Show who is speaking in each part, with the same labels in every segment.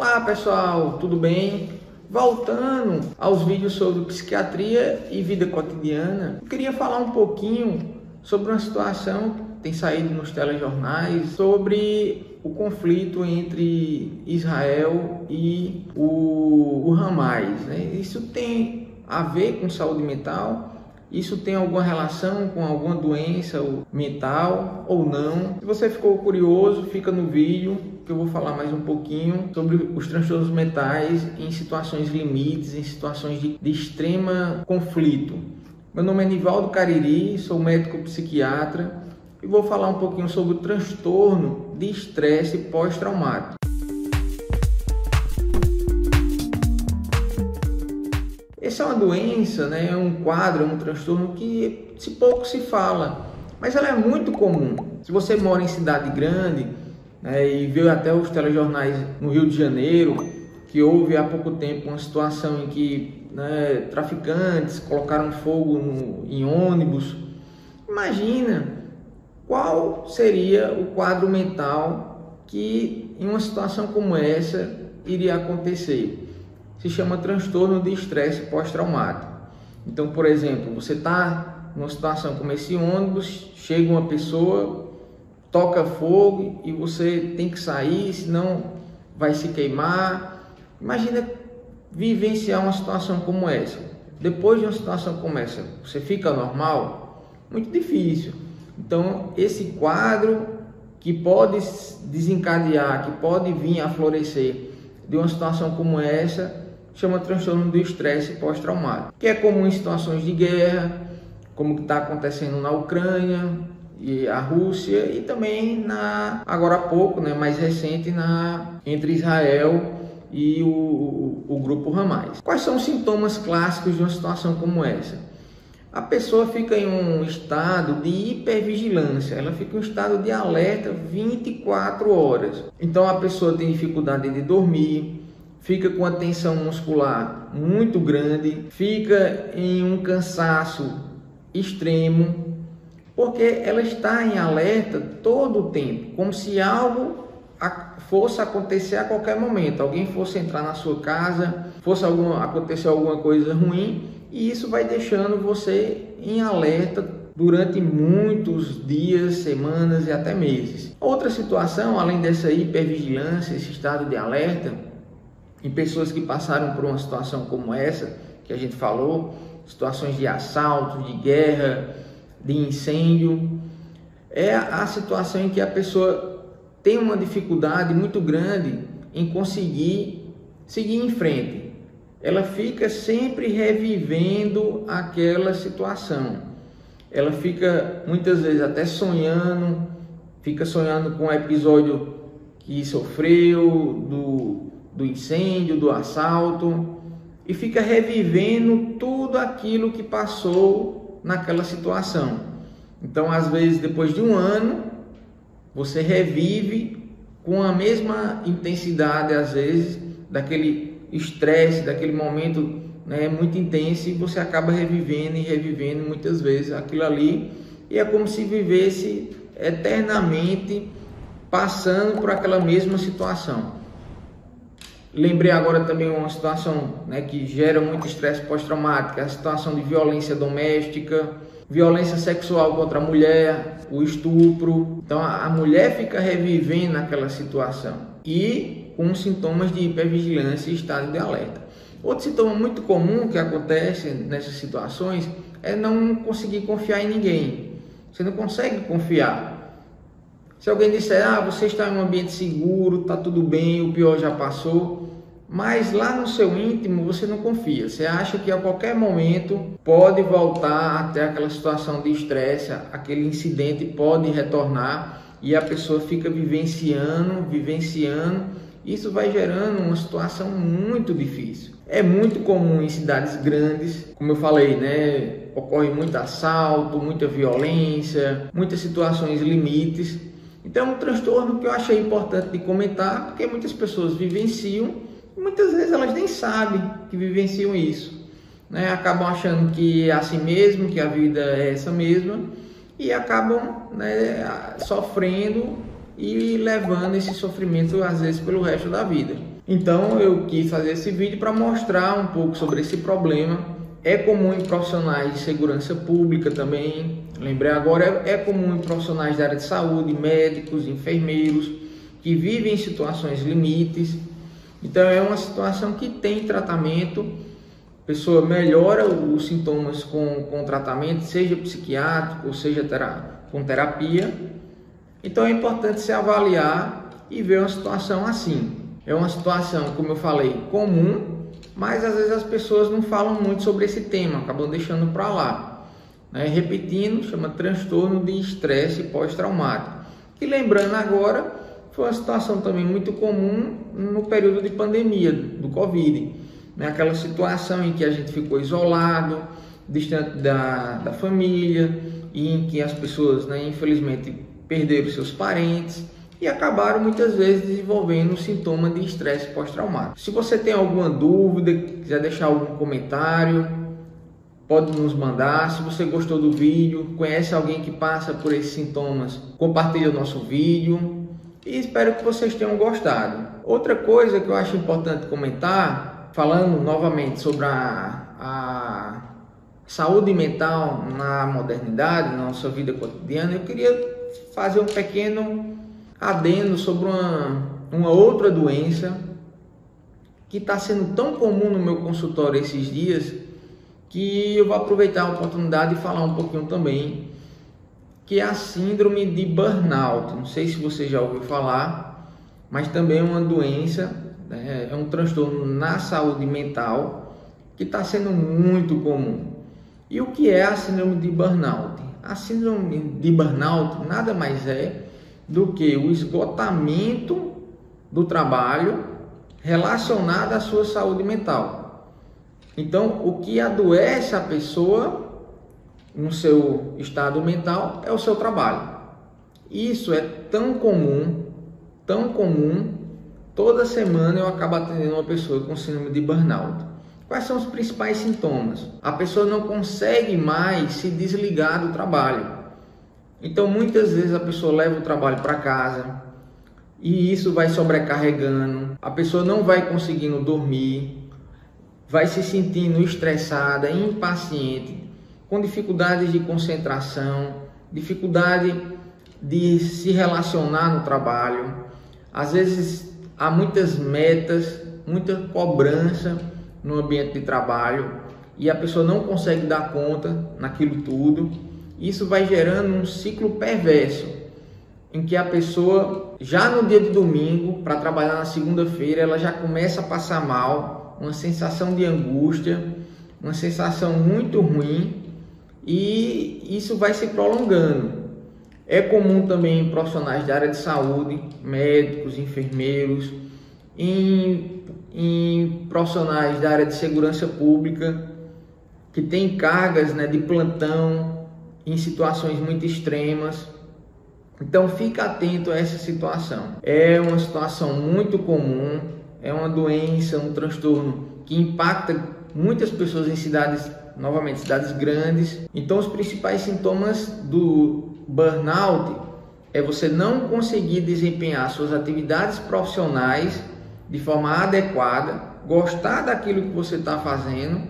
Speaker 1: Olá pessoal, tudo bem? Voltando aos vídeos sobre psiquiatria e vida cotidiana, eu queria falar um pouquinho sobre uma situação que tem saído nos telejornais sobre o conflito entre Israel e o Hamas, né? Isso tem a ver com saúde mental? Isso tem alguma relação com alguma doença mental ou não? Se você ficou curioso, fica no vídeo que eu vou falar mais um pouquinho sobre os transtornos mentais em situações limites, em situações de extrema conflito. Meu nome é Nivaldo Cariri, sou médico psiquiatra e vou falar um pouquinho sobre o transtorno de estresse pós-traumático. Essa é uma doença, né? É um quadro, é um transtorno que pouco se fala, mas ela é muito comum. Se você mora em cidade grande, né, e viu até os telejornais no Rio de Janeiro, que houve há pouco tempo uma situação em que, né, traficantes colocaram fogo em ônibus, imagina qual seria o quadro mental que em uma situação como essa iria acontecer. Se chama transtorno de estresse pós-traumático. Então, por exemplo, você está numa situação como esse ônibus, chega uma pessoa, toca fogo e você tem que sair, senão vai se queimar. Imagina vivenciar uma situação como essa. Depois de uma situação como essa, você fica normal? Muito difícil. Então, esse quadro que pode desencadear, que pode vir a florescer de uma situação como essa, chama transtorno do estresse pós-traumático, que é comum em situações de guerra, como está acontecendo na Ucrânia e a Rússia, e também agora há pouco, né, mais recente, entre Israel e o grupo Hamas. Quais são os sintomas clássicos de uma situação como essa? A pessoa fica em um estado de hipervigilância, ela fica em um estado de alerta 24 horas. Então a pessoa tem dificuldade de dormir, fica com a tensão muscular muito grande, fica em um cansaço extremo, porque ela está em alerta todo o tempo, como se algo fosse acontecer a qualquer momento, alguém fosse entrar na sua casa, fosse acontecer alguma coisa ruim, e isso vai deixando você em alerta durante muitos dias, semanas e até meses. Outra situação, além dessa hipervigilância, esse estado de alerta, em pessoas que passaram por uma situação como essa, que a gente falou, situações de assalto, de guerra, de incêndio, é a situação em que a pessoa tem uma dificuldade muito grande em conseguir seguir em frente. Ela fica sempre revivendo aquela situação. Ela fica muitas vezes até sonhando, fica sonhando com o episódio que sofreu, do incêndio, do assalto, e fica revivendo tudo aquilo que passou naquela situação. Então, às vezes, depois de um ano, você revive com a mesma intensidade, às vezes, daquele estresse, daquele momento, né, muito intenso, e você acaba revivendo e revivendo muitas vezes aquilo ali, e é como se vivesse eternamente passando por aquela mesma situação. Lembrei agora também uma situação, né, que gera muito estresse pós-traumático, a situação de violência doméstica, violência sexual contra a mulher, o estupro. Então a mulher fica revivendo aquela situação e com sintomas de hipervigilância e estado de alerta. Outro sintoma muito comum que acontece nessas situações é não conseguir confiar em ninguém. Você não consegue confiar. Se alguém disser, você está em um ambiente seguro, está tudo bem, o pior já passou, mas lá no seu íntimo você não confia. Você acha que a qualquer momento pode voltar até aquela situação de estresse, aquele incidente pode retornar e a pessoa fica vivenciando, isso vai gerando uma situação muito difícil. É muito comum em cidades grandes, como eu falei, né? Ocorre muito assalto, muita violência, muitas situações limites. Então é um transtorno que eu achei importante de comentar, porque muitas pessoas vivenciam e muitas vezes elas nem sabem que vivenciam isso, né? Acabam achando que é assim mesmo, que a vida é essa mesma e acabam, né, sofrendo e levando esse sofrimento às vezes pelo resto da vida. Então eu quis fazer esse vídeo para mostrar um pouco sobre esse problema. É comum em profissionais de segurança pública também, lembrei agora, é comum em profissionais da área de saúde, médicos, enfermeiros, que vivem em situações limites. Então é uma situação que tem tratamento, a pessoa melhora os sintomas com tratamento, seja psiquiátrico ou seja com terapia. Então é importante se avaliar e ver uma situação assim. É uma situação, como eu falei, comum, mas às vezes as pessoas não falam muito sobre esse tema, acabam deixando para lá. Repetindo, chama transtorno de estresse pós-traumático. E lembrando agora, foi uma situação também muito comum no período de pandemia do Covid. Aquela situação em que a gente ficou isolado, distante da família, e em que as pessoas, infelizmente, perderam seus parentes e acabaram muitas vezes desenvolvendo sintoma de estresse pós-traumático. Se você tem alguma dúvida, quiser deixar algum comentário, pode nos mandar. Se você gostou do vídeo, conhece alguém que passa por esses sintomas, compartilhe o nosso vídeo e espero que vocês tenham gostado. Outra coisa que eu acho importante comentar, falando novamente sobre a saúde mental na modernidade, na nossa vida cotidiana, eu queria fazer um pequeno adendo sobre uma outra doença que está sendo tão comum no meu consultório esses dias, que eu vou aproveitar a oportunidade de falar um pouquinho também, que é a síndrome de burnout. Não sei se você já ouviu falar, mas também é uma doença, é um transtorno na saúde mental que está sendo muito comum. E o que é a síndrome de burnout? A síndrome de burnout nada mais é do que o esgotamento do trabalho relacionado à sua saúde mental. Então, o que adoece a pessoa no seu estado mental é o seu trabalho. Isso é tão comum, toda semana eu acabo atendendo uma pessoa com síndrome de burnout. Quais são os principais sintomas? A pessoa não consegue mais se desligar do trabalho. Então, muitas vezes a pessoa leva o trabalho para casa e isso vai sobrecarregando. A pessoa não vai conseguindo dormir, vai se sentindo estressada, impaciente, com dificuldades de concentração, dificuldade de se relacionar no trabalho. Às vezes há muitas metas, muita cobrança no ambiente de trabalho e a pessoa não consegue dar conta naquilo tudo. Isso vai gerando um ciclo perverso, em que a pessoa, já no dia de domingo, para trabalhar na segunda-feira, ela já começa a passar mal, uma sensação de angústia, uma sensação muito ruim, e isso vai se prolongando. É comum também em profissionais da área de saúde, médicos, enfermeiros, em profissionais da área de segurança pública, que tem cargas de plantão, em situações muito extremas. Então fica atento a essa situação. É uma situação muito comum, é uma doença, um transtorno que impacta muitas pessoas em cidades grandes. Então os principais sintomas do burnout é você não conseguir desempenhar suas atividades profissionais de forma adequada, gostar daquilo que você está fazendo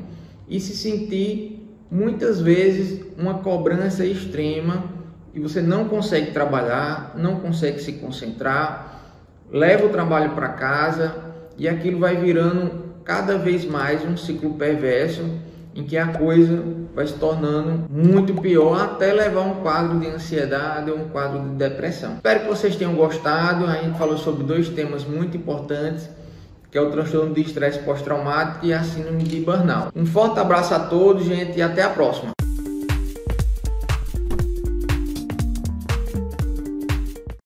Speaker 1: e se sentir muitas vezes uma cobrança extrema e você não consegue trabalhar, não consegue se concentrar, leva o trabalho para casa e aquilo vai virando cada vez mais um ciclo perverso em que a coisa vai se tornando muito pior até levar a um quadro de ansiedade ou um quadro de depressão. Espero que vocês tenham gostado. A gente falou sobre dois temas muito importantes, que é o transtorno de estresse pós-traumático e a síndrome de burnout. Um forte abraço a todos, gente, e até a próxima.